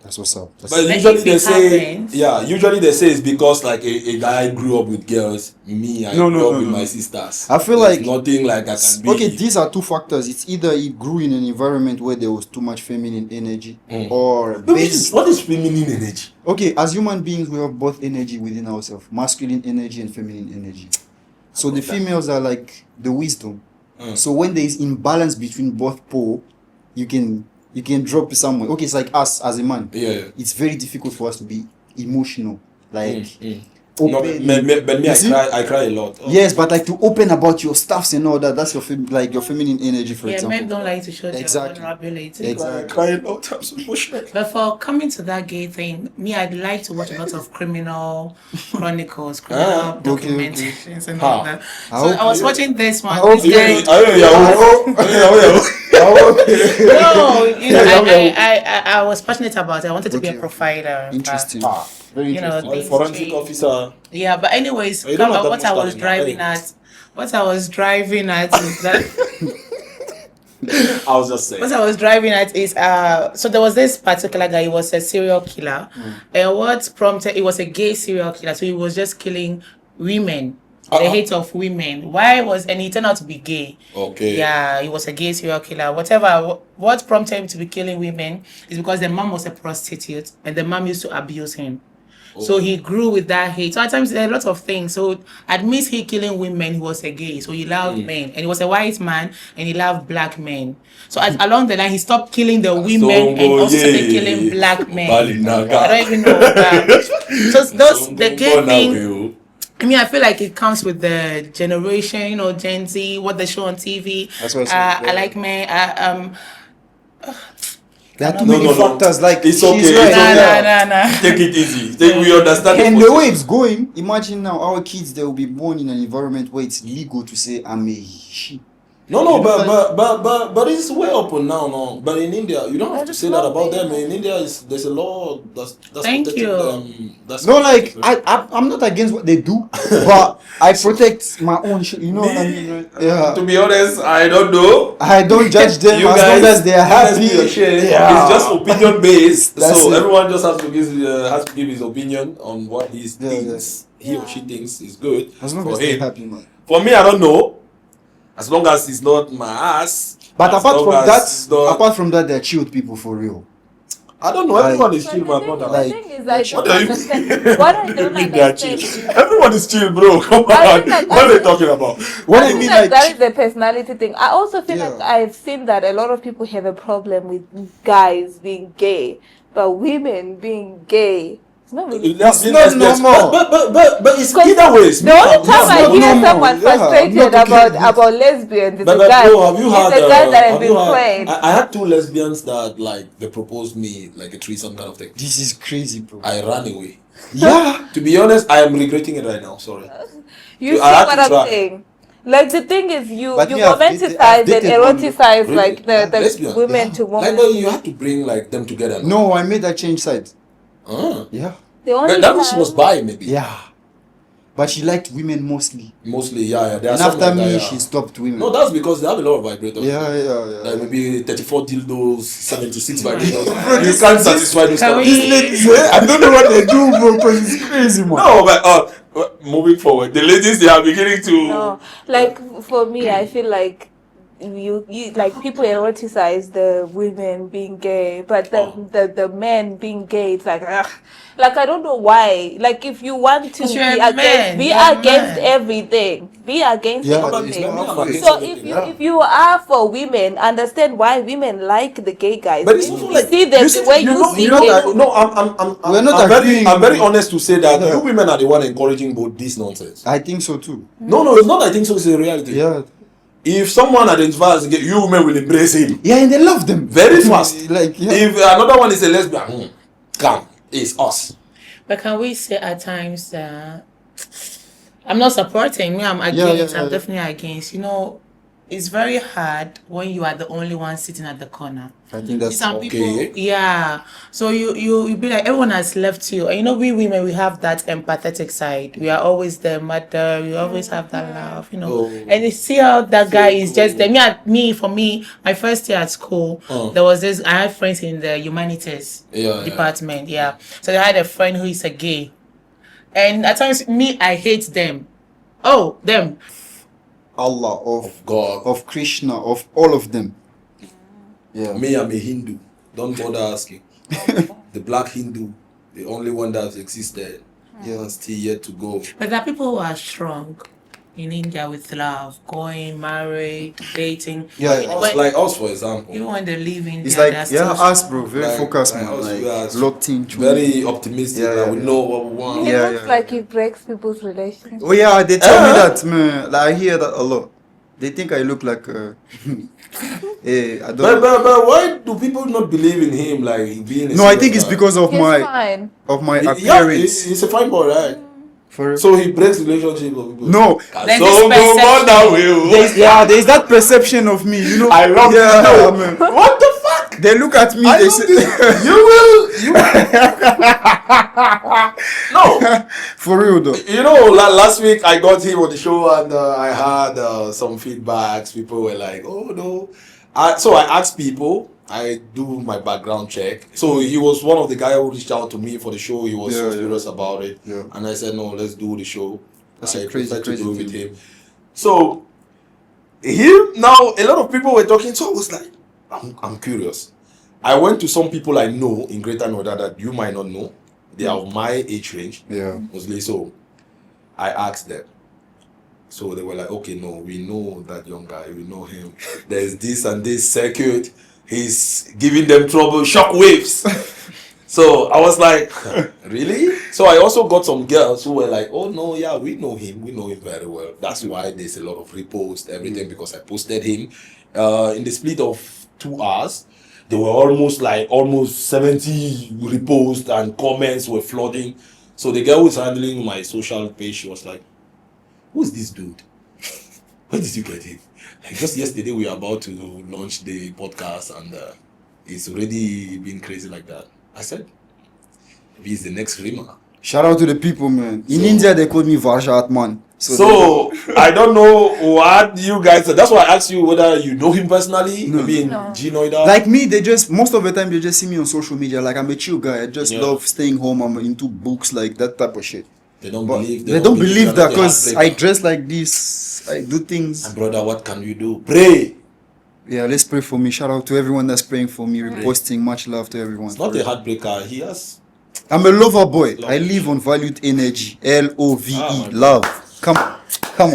That's what's up. That's But But usually if they it say, happens- usually they say it's because like a guy grew up with girls. Me, I No, grew no, up no, with no. my sisters. I feel There's like- nothing like I can be. Okay, these are two factors. It's either he grew in an environment where there was too much feminine energy, or But what is feminine energy? Okay, as human beings, we have both energy within ourselves, masculine energy and feminine energy. So the females are like the wisdom. So when there is imbalance between both pole, you can drop somewhere. Okay, it's like us as a man. Yeah. It's very difficult for us to be emotional, like No, open. but me, You I see? cry a lot. Yes, but like to open about your stuffs and all that. That's your like your feminine energy, for Yeah, example. men don't like to show Exactly. their vulnerability. Exactly. I cry a lot. I'm so emotional. But for coming to that gay thing, me, I'd like to watch a lot of criminal chronicles, criminal okay, okay. documentations, and all that. I So hope I was you- watching this one. I hope This you- guy, no, you know, I was passionate about it. I wanted to be a Okay. profiler. but, Interesting. Very You know, interesting. A things forensic change. officer. Yeah, but anyways, You don't have that what I much was time now, driving eh? at, what I was driving at is that. I was just saying. What I was driving at is so there was this particular guy, he was a serial killer. And what prompted, it was a gay serial killer, so he was just killing women. The hate of women. And he turned out to be gay. Okay. Yeah, he was a gay serial killer. Whatever, what prompted him to be killing women is because the mom was a prostitute and the mom used to abuse him. So he grew with that hate. So at times there are a lot of things. So admits he killing women, he was a gay. So he loved men. And he was a white man and he loved black men. So along the line he stopped killing the women and also started killing black men. I don't even know that. So the gay thing, I mean, I feel like it comes with the generation, you know, Gen Z, what they show on TV. That's what I said, I like men. There are too many factors. Like It's she's okay. right. Nah. Take it easy. We understand. And the way it's going, imagine now our kids, they will be born in an environment where it's legal to say I'm a she. No, but it's way open now. No, but in India, you don't have to say that about them. In India, there's a law that's Thank protecting you. them. That's No, like I'm not against what they do, but I protect my own shit. You know what I mean? Right? Yeah. To be honest, I don't know. I don't judge them as long as they are happy. It's just opinion based, That's so it. everyone just has to give his opinion on what he thinks, he or she thinks is good As long for as they're him. happy, man. For me, I don't know. As long as it's not my ass. But as apart long from as that, it's not- apart from that, they're chilled people for real. I don't know. Everyone is But chill, the my thing- brother. the thing is, I What don't are you- understand. What I don't Mean they are chill. understand. Everyone is chill, bro. Come I on. feel like- What are they talking about? When I I feel mean like like, that is a personality thing. I also feel Yeah. like I've seen that a lot of people have a problem with guys being gay, but women being gay. It's not really. It's not normal. But it's Because either ways. The only time I not hear normal. someone Yeah, I'm frustrated not okay with about lesbians is But a guy. bro, have you had? It's a guy that has have been you had- played. I had 2 lesbians that like they proposed me like a threesome kind of thing. this is crazy, bro. I ran away. Yeah. To be honest, I am regretting it right now. Sorry. You see I had what to I'm try. saying? Like the thing is, you But me, I've romanticize I've and dated one- eroticize Really? like the Lesbian? women to women. Like, but you have to bring like them together. No, I made that change side. Ah. Yeah. The only That means she time- was bi, maybe. Yeah. But she liked women mostly. Mostly, yeah. There are And some after like me, that, yeah. she stopped women. No, that's because they have a lot of vibrators. Yeah. Like maybe 34 dildos, 76 vibrators. You can't satisfy those Can kind of we- These ladies, I don't know what they do, bro, because it's crazy, man. No, but moving forward, the ladies they are beginning to. No, like for me, I feel like you like people eroticize the women being gay, but the men being gay, it's like ugh. Like I don't know why. Like if you want to But be you're a against, man, be you're a against man. everything. Be against Yeah, everything. it's not against So everything, if you are for women, understand why women like the gay guys. But it's Maybe also you like see them the way you see them. No, I'm We're not agreeing. I'm very honest to say that Yeah. you women are the one encouraging both this nonsense. I think so too. No, it's not. I think so. It's a reality. Yeah. If someone identifies as gay, you women will embrace him Yeah, and they love them. very fast. Like, yeah. If another one is a lesbian, come, it's us. But can we say at times I'm not supporting me, I'm against, I'm yeah. definitely against. You know, it's very hard when you are the only one sitting at the corner. I think that's Some okay. people, yeah. So you be like, everyone has left you. And you know, we women, we have that empathetic side. We are always the mother. We always have that love, you know. Oh. And you see how that guy is just there. For me, my first year at school, there was this. I had friends in the humanities department. Yeah. So I had a friend who is a gay, and at times I hate them. Oh, them. Allah, of God. of Krishna, of all of them. Yeah. Me, I'm a Hindu. Don't bother asking. The black Hindu, the only one that existed. Yeah, still yet to go. But there are people who are strong in India with love, going, married, dating. Yeah, Like us, for example. Even when they leave India, It's like, they're still us, strong. bro, very focused, man. us, we are Like, locked in. very optimistic. Yeah, that we yeah. know what we want. It Yeah, looks yeah. like it breaks people's relationships. Oh yeah, they tell me that, man. Like, I hear that a lot. They think I look like I don't But why do people not believe in him? Like being a No, I think serious it's guy? because of He's my fine. Yeah, appearance. he's a fine boy, right? For So he breaks relationships with people. no, There's So this go on that way. there's that perception of me, you know. I love yeah, you. man. What the fuck? They look at me. I They love say, this. You will. No. for real though. You know, last week I got him on the show and I had some feedbacks. People were like, "Oh no." So I asked people. I do my background check. So he was one of the guys who reached out to me for the show. He was so serious about it. Yeah. And I said, "No, let's do the show." That's I a crazy, prefer to crazy do it with thing. him. So him now, a lot of people were talking. So I was like, I'm curious. I went to some people I know in Greater Noida that you might not know. They are of my age range. Yeah. Mostly. So I asked them. So they were like, okay, no, we know that young guy, we know him. There's this and this circuit. He's giving them trouble, shock waves. So I was like, really? So I also got some girls who were like, oh no, yeah, we know him very well. That's why there's a lot of reposts, everything, because I posted him. In the split of 2 hours, there were almost 70 reposts and comments were flooding. So the girl who was handling my social page, she was like, who is this dude? Where did you get him? Like just yesterday we were about to launch the podcast and it's already been crazy like that. I said, maybe he's the next Rima. Shout out to the people, man. In India they call me Varjat man. So I don't know what you guys. That's why I asked you whether you know him personally. Maybe in G Noida. like me, most of the time they just see me on social media. Like I'm a chill guy. I just love staying home. I'm into books, like that type of shit. They don't But believe. they don't believe you're that not a because I heartbreaker. dress like this. I do things. And brother, what can you do? Pray. Yeah, let's pray for me. Shout out to everyone that's praying for me, reposting. Much love to everyone. It's not a heartbreaker. He has. I'm a lover boy. I live on valued energy. LOVE. Love. Come on.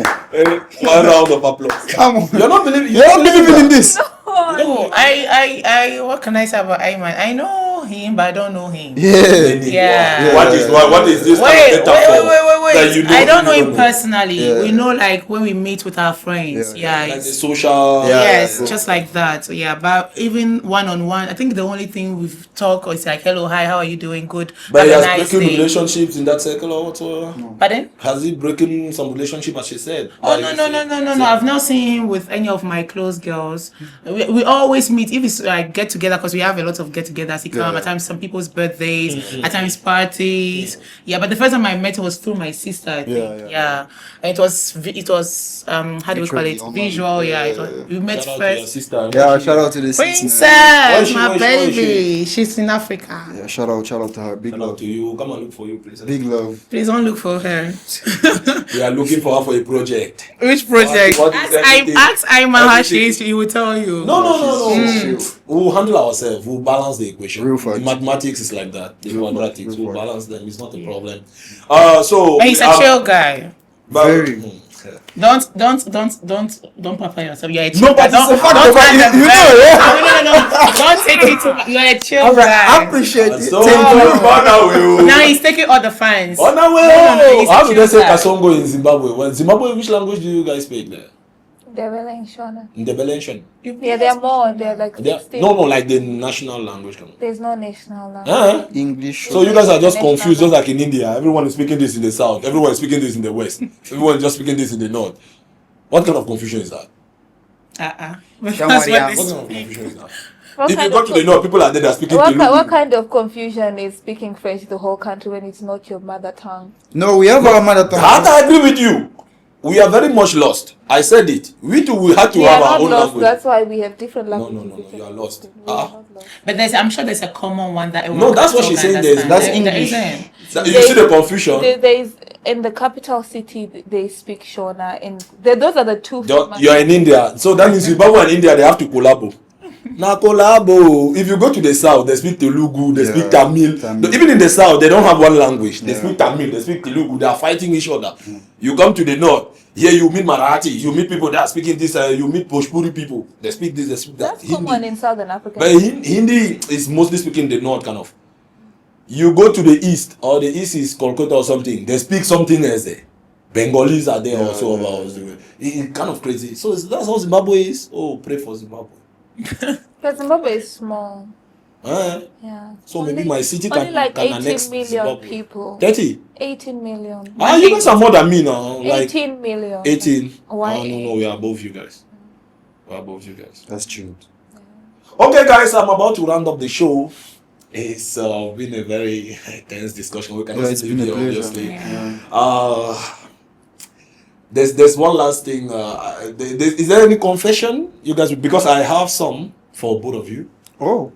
One round of applause. Come on. You're not believing. You're not believing in this. No, I what can I say about Ayman? I know him, but I don't know him. Yeah. What is this? Wait. That you know I don't know you him personally. Yeah. We know like when we meet with our friends. Yeah. Like the it's- social. yes, just like that. Yeah, but even one-on-one, I think the only thing we've talked is like, hello, hi, how are you doing? Good. But he Have has a nice broken day. relationships in that circle or whatsoever. Pardon? Has he broken some relationship, as she said? Oh no! I've not seen him with any of my close girls. We always meet if it's like get together because we have a lot of get-togethers. He come at times some people's birthdays, at times parties. Yeah, but the first time I met him was through my sister. I think. Yeah. And it was how do we call it? Visually online. Visual. Yeah. We met Shout out to your first. sister. Yeah, shout out to the Princess, Where my is she? baby. She's in Africa. Yeah, shout out to her. Big Shout out love. to you. Come and look for you, please. Big love. Please don't look for her. We are looking for her for a project. Which project? What is everything? Ask Ayman how she Everything. is. He will tell you. No. We'll handle ourselves. We'll balance the equation. Real fact. The mathematics is like that. The quadratics. We'll fact. balance them. It's not a problem. So But he's a chill guy. Very. Don't papa yourself. You're a chill No, guy. but it's a fact, Don't but act you the know, very- yeah. No. Don't take it too. You're a chill I guy. appreciate it. So, Thank you. Now he's taking all the fans. On our way. No, he's a How do they chill say guy. Kasongo in Zimbabwe? Well, Zimbabwe, which language do you guys speak there? They're really in Shona. In the Belgian? Yeah, they're more. They're like 16. No, like the national language. There's no national language. English. So you guys are just National confused, just like in India. Everyone is speaking this in the south. Everyone is speaking this in the west. Everyone is just speaking this in the north. What kind of confusion is that? That's Don't what worry, they I'm- What kind of speak. confusion is that? What If you kind go of to the co- north, people are there that are speaking what Telugu. kind of confusion is speaking French the whole country when it's not your mother tongue? No, we have our mother tongue. That I agree with you. We are very much lost. I said it. We too, we had to We have are our not own lost. language. That's why we have different No, languages. no, no, different you are lost. people. We are Ah. not lost. But I'm sure there's a common one that everyone No, that's can what she's talk saying. and There's understand. That's There English. isn't. You see the confusion? There is in the capital city they speak Shona. Those are the two. You are in India, so that means Zimbabwe and India they have to collabo. Now collabo. If you go to the south, they speak Telugu, they speak Yeah, Tamil. Tamil. Even in the south, they don't have one language. They Yeah. speak Tamil, they speak Telugu. They are fighting each other. You come to the north, here you meet Marathi, you meet people that are speaking this. You meet Bhojpuri people. They speak this, they speak that. That's common in Southern Africa. But Hindi is mostly speaking in the north, kind of. You go to the east, or the east is Kolkata or something. They speak something else there. Bengalis are there also. It's kind of crazy. So that's how Zimbabwe is. Oh, pray for Zimbabwe. Because Zimbabwe is small. Eh? Yeah. So maybe my city only can like can 18 annex million Zimbabwe. people. 30? 18 million. You guys are more than me now. Like 18 million. 18. Why? No, we are above you guys. We're above you guys. That's true. Okay, guys, I'm about to round up the show. It's been a very tense discussion. We cannot Yeah, it's stay been a here, pleasure. obviously. Yeah. There's one last thing. Is there any confession you guys? Because I have some for both of you. Oh,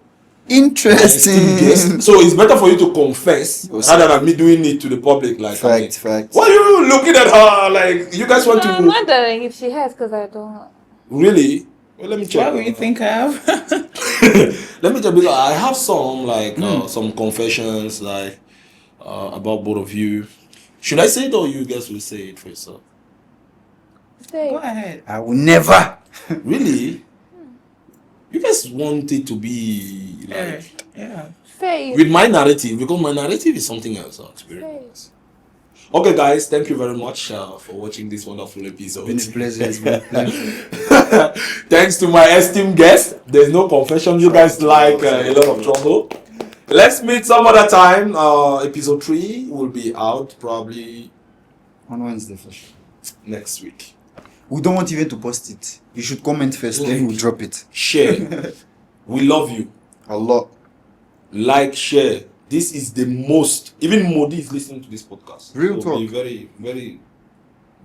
Esteemed interesting. guests. So it's better for you to confess Yes. rather than me doing it to the public. Like, Fact. why are you looking at her? Like, you guys want I'm to wondering if she has, because I don't. really? Well, let me check. What would you think of? Let me check because I have some like some confessions like about both of you. Should I say it or you guys will say it for yourself? Say. Go ahead. I will never. Really? You guys want it to be Yeah. like Yeah. Say. with my narrative because my narrative is something else. To be very honest. Okay, guys, thank you very much for watching this wonderful episode. It's been a pleasure. It's been a pleasure. Thanks to my esteemed guest. There's no confession. You guys like a lot of trouble. Let's meet some other time. Episode 3 will be out probably On Wednesday for sure. next week. We don't want even to post it. You should comment first, then we'll drop it. Share. We love you. A lot. Like, share. This is the most. Even Modi is listening to this podcast. Real So be talk. very, very.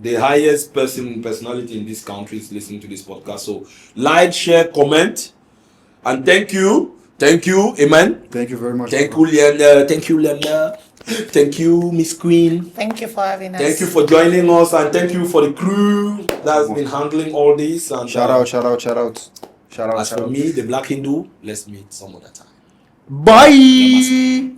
The highest personality in this country is listening to this podcast. So like, share, comment, and thank you. Thank you. Amen. Thank you very much. Thank you, Liandah. Thank you, Liandah. Thank you, Miss Queen. Thank you for having us. Thank you for joining us, and thank you for the crew that's been handling all this. And Shout out. As for me, the Black Hindu, let's meet some other time. Bye.